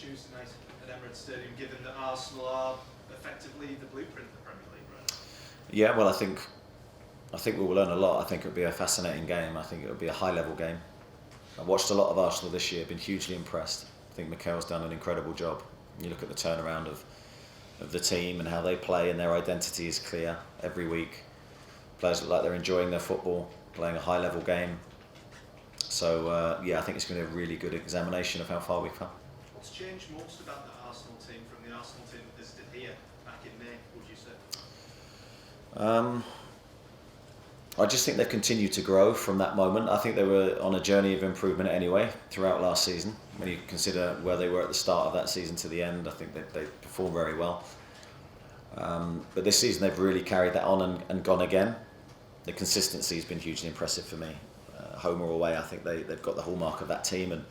Tuesday night at Emirates Stadium, given that Arsenal are effectively the blueprint of the Premier League, right? Yeah, well, I think we will learn a lot. I think it'll be a fascinating game. I think it'll be a high-level game. I watched a lot of Arsenal this year, been hugely impressed. I think Mikel's done an incredible job. You look at the turnaround of the team and how they play, and their identity is clear every week. Players look like they're enjoying their football, playing a high-level game. So, yeah, I think it's going to be a really good examination of how far we've come. What's changed most about the Arsenal team from the Arsenal team that visited here back in May, would you say? I just think they've continued to grow from that moment. I think they were on a journey of improvement anyway throughout last season. When you consider where they were at the start of that season to the end, I think they performed very well. But this season they've really carried that on and gone again. The consistency has been hugely impressive for me. Home or away, I think they've got the hallmark of that team, and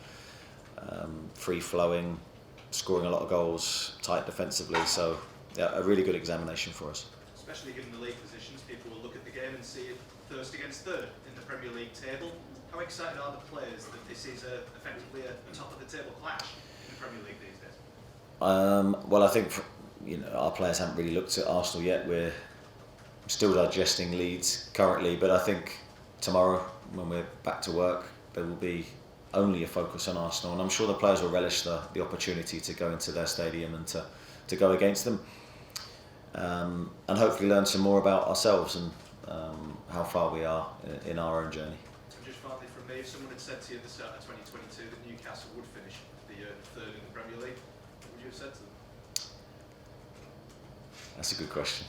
free-flowing, scoring a lot of goals, tight defensively. So, yeah, a really good examination for us. Especially given the league positions, people will look at the game and see it first against third in the Premier League table. How excited are the players that this is effectively a top-of-the-table clash in the Premier League these days? Well, I think our players haven't really looked at Arsenal yet. We're still digesting Leeds currently, but I think tomorrow, when we're back to work, there will be only a focus on Arsenal, and I'm sure the players will relish the opportunity to go into their stadium and to go against them, and hopefully learn some more about ourselves and how far we are in our own journey. And just finally from me, if someone had said to you at the start of 2022 that Newcastle would finish the third in the Premier League, what would you have said to them? That's a good question.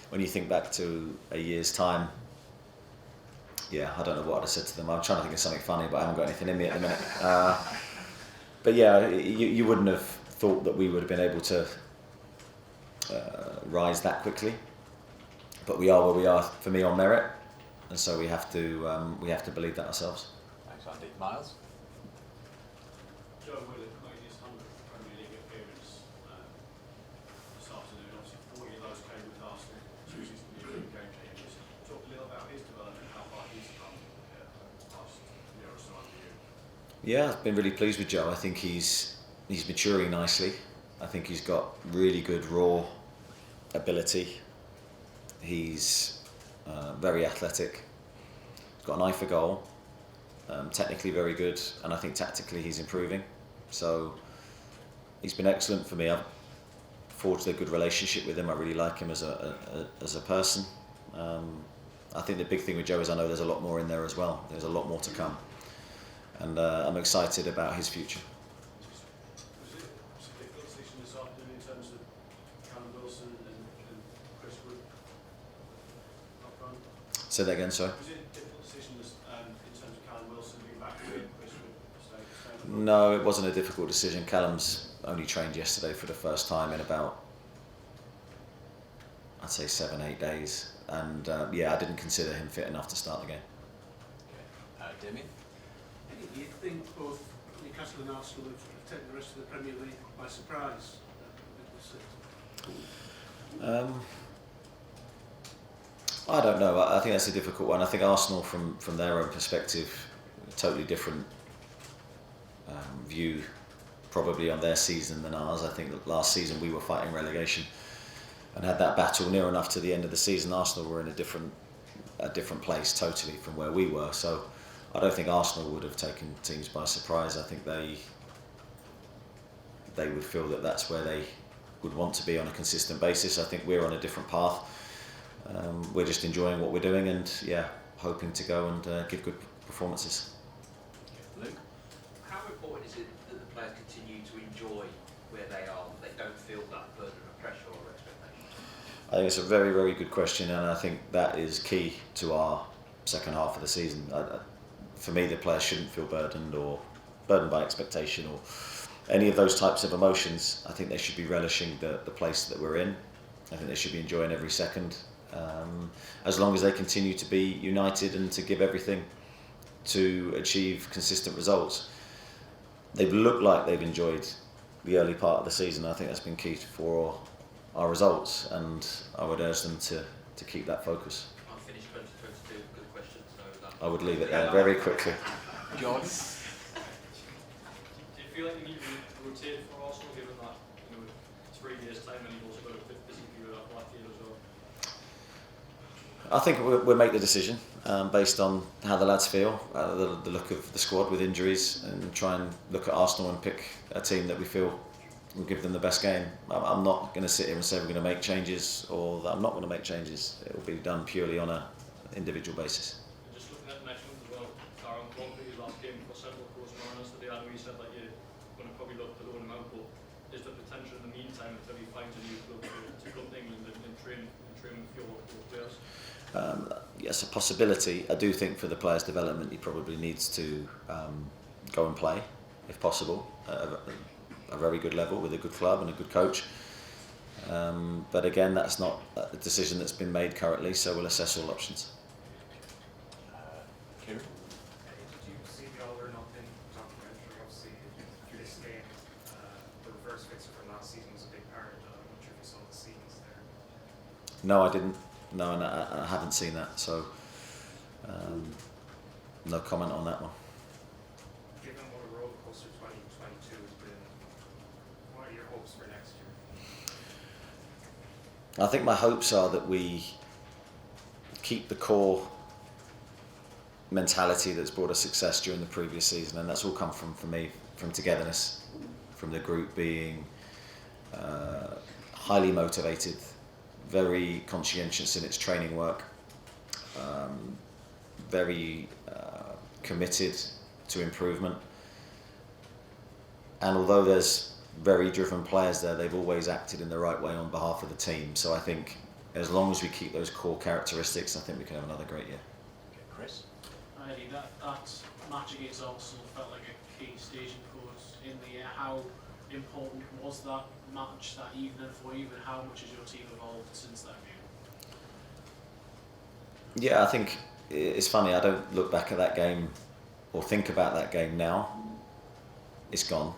When you think back to a year's time, yeah, I don't know what I'd have said to them. I'm trying to think of something funny, but I haven't got anything in me at the minute. But yeah, you wouldn't have thought that we would have been able to rise that quickly. But we are where we are, for me, on merit, and so we have to believe that ourselves. Thanks, Andy. Miles? Joe Willock made his 100th Premier League appearance this afternoon. Obviously, 40 of those came with Arsenal, 2 game changers. Talk a little about his development, how far he's come past year or so under you. Yeah, I've been really pleased with Joe. I think he's maturing nicely. I think he's got really good raw ability. He's very athletic. He's got an eye for goal. Technically very good, and I think tactically he's improving. So he's been excellent for me. I've forged a good relationship with him. I really like him as a person. I think the big thing with Joe is I know there's a lot more in there as well. There's a lot more to come, and I'm excited about his future. Was it a difficult decision this afternoon in terms of Callum Wilson and Chris Wood up front? Say that again, sorry. Was it a difficult decision in terms of Callum Wilson being back to Chris Wood staying? No, it wasn't a difficult decision. Callum's only trained yesterday for the first time in about, I'd say 7-8 days, and yeah, I didn't consider him fit enough to start the game. Okay. Damien? Do you think both Newcastle and Arsenal have taken the rest of the Premier League by surprise? I don't know. I think that's a difficult one. I think Arsenal, from their own perspective, a totally different view probably on their season than ours. I think that last season we were fighting relegation and had that battle near enough to the end of the season. Arsenal were in a different place totally from where we were. So I don't think Arsenal would have taken teams by surprise. I think they would feel that that's where they would want to be on a consistent basis. I think we're on a different path. We're just enjoying what we're doing and, yeah, hoping to go and give good performances. Luke? How important is it that the players continue to enjoy where they are, that they don't feel that burden of pressure or expectation? I think it's a very, very good question, and I think that is key to our second half of the season. For me, the players shouldn't feel burdened by expectation or any of those types of emotions. I think they should be relishing the place that we're in. I think they should be enjoying every second. As long as they continue to be united and to give everything to achieve consistent results. They've looked like they've enjoyed the early part of the season. I think that's been key for our results, and I would urge them to keep that focus. Unfinished 2022, good question. So I would leave it there very quickly. George? Do you feel like you need to rotate for Arsenal, given that 3 years' time and you've also got a bit busy period after that year as well? I think we'll make the decision based on how the lads feel, the look of the squad with injuries, and try and look at Arsenal and pick a team that we feel will give them the best game. I'm not going to sit here and say we're going to make changes or that I'm not going to make changes. It will be done purely on an individual basis. And just looking at the next one as well, Darren Clough, his last game for Central Coast Mariners today, I know you said that you're going to probably look to loan him out, but is there potential in the meantime until he finds a new club to come to England and train with your players? Yes, a possibility. I do think for the player's development, he probably needs to go and play, if possible, at a very good level with a good club and a good coach. But again, that's not a decision that's been made currently, so we'll assess all options. Kieran? Did you see the All or Nothing documentary? Obviously, this game, the reverse fixture from last season was a big part of it. I'm not sure if you saw the scenes there. No, I didn't. No, and I haven't seen that, so no comment on that one. Given what a roller coaster 2022 has been, what are your hopes for next year? I think my hopes are that we keep the core mentality that's brought us success during the previous season, and that's all come for me from togetherness, from the group being highly motivated, very conscientious in its training work, very committed to improvement. And although there's very driven players there, they've always acted in the right way on behalf of the team. So I think as long as we keep those core characteristics, I think we can have another great year. Okay, Chris? Eddie, that match against Arsenal felt like a key staging course in the year. How important was that match, that evening for you, and how much has your team evolved since that game? Yeah, I think it's funny, I don't look back at that game or think about that game now. It's gone.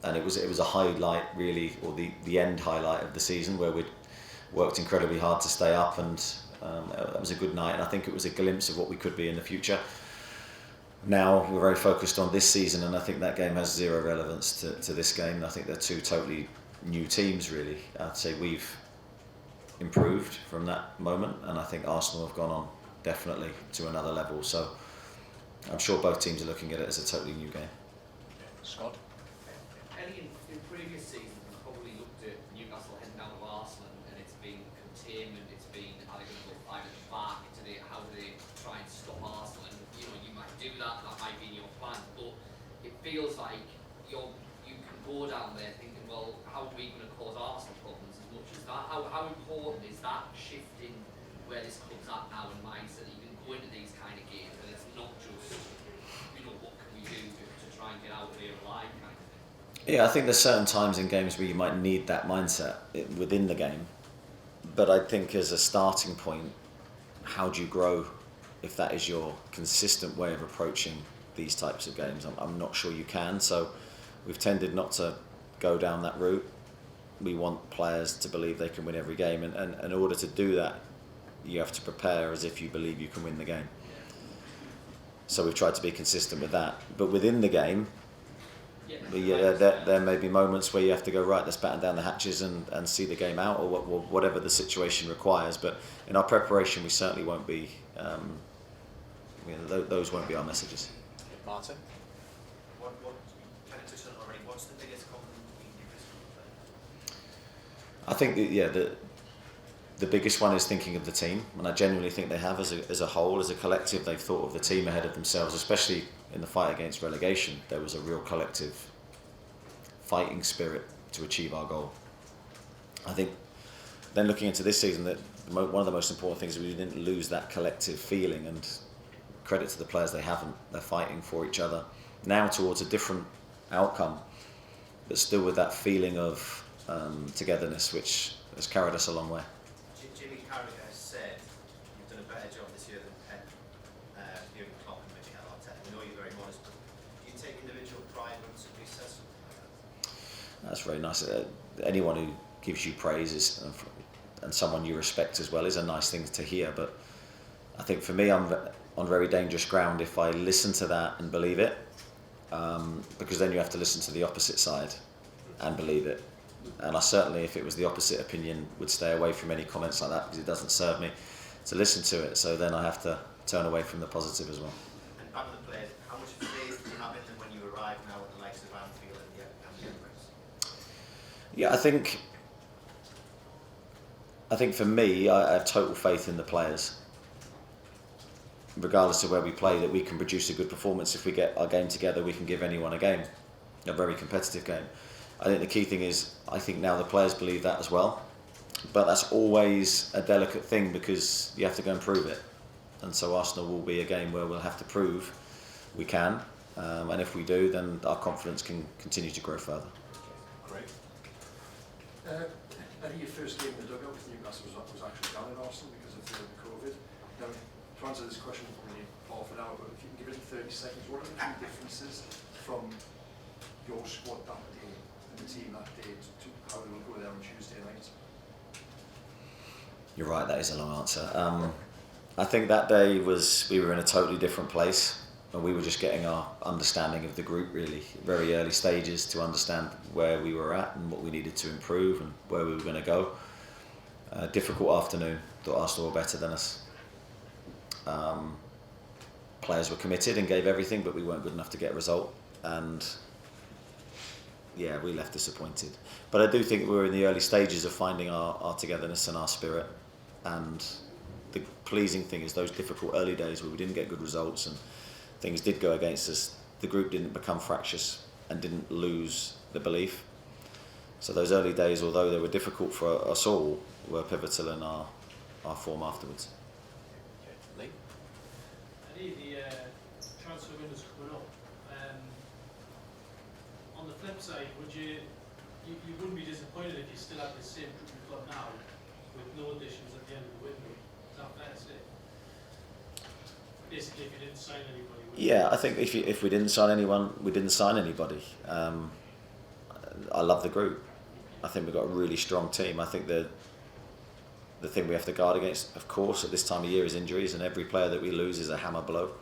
And it was a highlight really, or the end highlight of the season, where we'd worked incredibly hard to stay up, and that was a good night, and I think it was a glimpse of what we could be in the future. Now we're very focused on this season, and I think that game has zero relevance to this game. I think they're two totally new teams really. I'd say we've improved from that moment, and I think Arsenal have gone on definitely to another level. So I'm sure both teams are looking at it as a totally new game. Scott? Ellie, in previous seasons, we've probably looked at Newcastle heading down to Arsenal, and it's been containment, it's been how they're going to go fight at the back, how do they try and stop Arsenal, and you might do that might be in your plan, but it feels like you can go down there thinking, well, how are we going to cause Arsenal problems as much as that? How important is that shifting where this club's at now in mindset, that you can go into these kind of games and it's not just, what can we do to try and get out of here alive kind of thing? Yeah, I think there's certain times in games where you might need that mindset within the game, but I think as a starting point, how do you grow if that is your consistent way of approaching these types of games? I'm not sure you can, so we've tended not to go down that route. We want players to believe they can win every game, and in order to do that, you have to prepare as if you believe you can win the game. So we've tried to be consistent with that, but within the game, there may be moments where you have to go, right, let's batten down the hatches and see the game out, or whatever the situation requires. But in our preparation, we certainly won't be, those won't be our messages. Martin? What kind of touched on it already? What's the biggest compliment you can give this club? I think the biggest one is thinking of the team, and I genuinely think they have, as a whole, as a collective, they've thought of the team ahead of themselves, especially in the fight against relegation. There was a real collective fighting spirit to achieve our goal. I think then looking into this season, that one of the most important things is we didn't lose that collective feeling, and credit to the players, they haven't. They're fighting for each other now towards a different outcome, but still with that feeling of togetherness, which has carried us a long way. Jimmy Carragher said you've done a better job this year than Pep, Jurgen Klopp and maybe Arteta. I know you're very modest, but do you take individual pride when somebody says something like that? That's very nice. Anyone who gives you praise and someone you respect as well is a nice thing to hear. But I think for me, I'm on very dangerous ground if I listen to that and believe it. because then you have to listen to the opposite side and believe it. And I certainly, if it was the opposite opinion, would stay away from any comments like that because it doesn't serve me to listen to it. So then I have to turn away from the positive as well. And back to the players, how much faith do you have in them when you arrive now at the likes of Anfield and the Emirates? Yeah, I think for me, I have total faith in the players. Regardless of where we play, that we can produce a good performance. If we get our game together, we can give anyone a game, a very competitive game. I think the key thing is, I think now the players believe that as well. But that's always a delicate thing because you have to go and prove it. And so Arsenal will be a game where we'll have to prove we can. And if we do, then our confidence can continue to grow further. Great. I think your first game in the dugout with Newcastle was actually down in Arsenal because of the COVID. Now, to answer this question, really half an hour, but if you can give it in 30 seconds, what are the key differences from your squad that day and the team that day to how they will go there on Tuesday night? You're right, that is a long answer. I think that day we were in a totally different place. And we were just getting our understanding of the group really, very early stages to understand where we were at and what we needed to improve and where we were going to go. Difficult afternoon, thought Arsenal were better than us. Players were committed and gave everything, but we weren't good enough to get a result. And yeah, we left disappointed. But I do think we were in the early stages of finding our togetherness and our spirit. And the pleasing thing is those difficult early days where we didn't get good results and things did go against us, the group didn't become fractious and didn't lose the belief. So those early days, although they were difficult for us all, were pivotal in our form afterwards. Okay. Lee? Eddie, the transfer window's coming up. On the flip side, you wouldn't be disappointed if you still had the same group of club now with no additions at the end of the window. Is that fair to say? Basically, if you didn't sign anybody. Yeah, I think if we didn't sign anyone, we didn't sign anybody. I love the group. I think we've got a really strong team. I think the thing we have to guard against, of course, at this time of year is injuries, and every player that we lose is a hammer blow.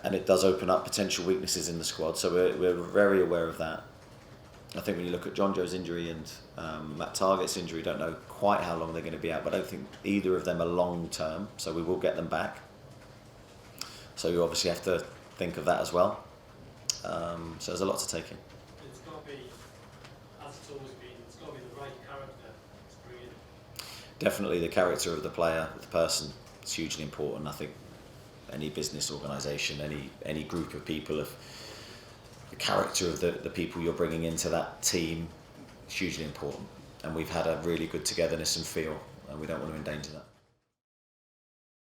And it does open up potential weaknesses in the squad, so we're very aware of that. I think when you look at John Joe's injury and Matt Targett's injury, don't know quite how long they're going to be out, but I don't think either of them are long term, so we will get them back. So you obviously have to think of that as well. So there's a lot to take in. It's got to be, as it's always been, it's got to be the right character to bring in. Definitely the character of the player, the person, is hugely important. I think any business organisation, any group of people, if the character of the people you're bringing into that team is hugely important. And we've had a really good togetherness and feel, and we don't want to endanger that.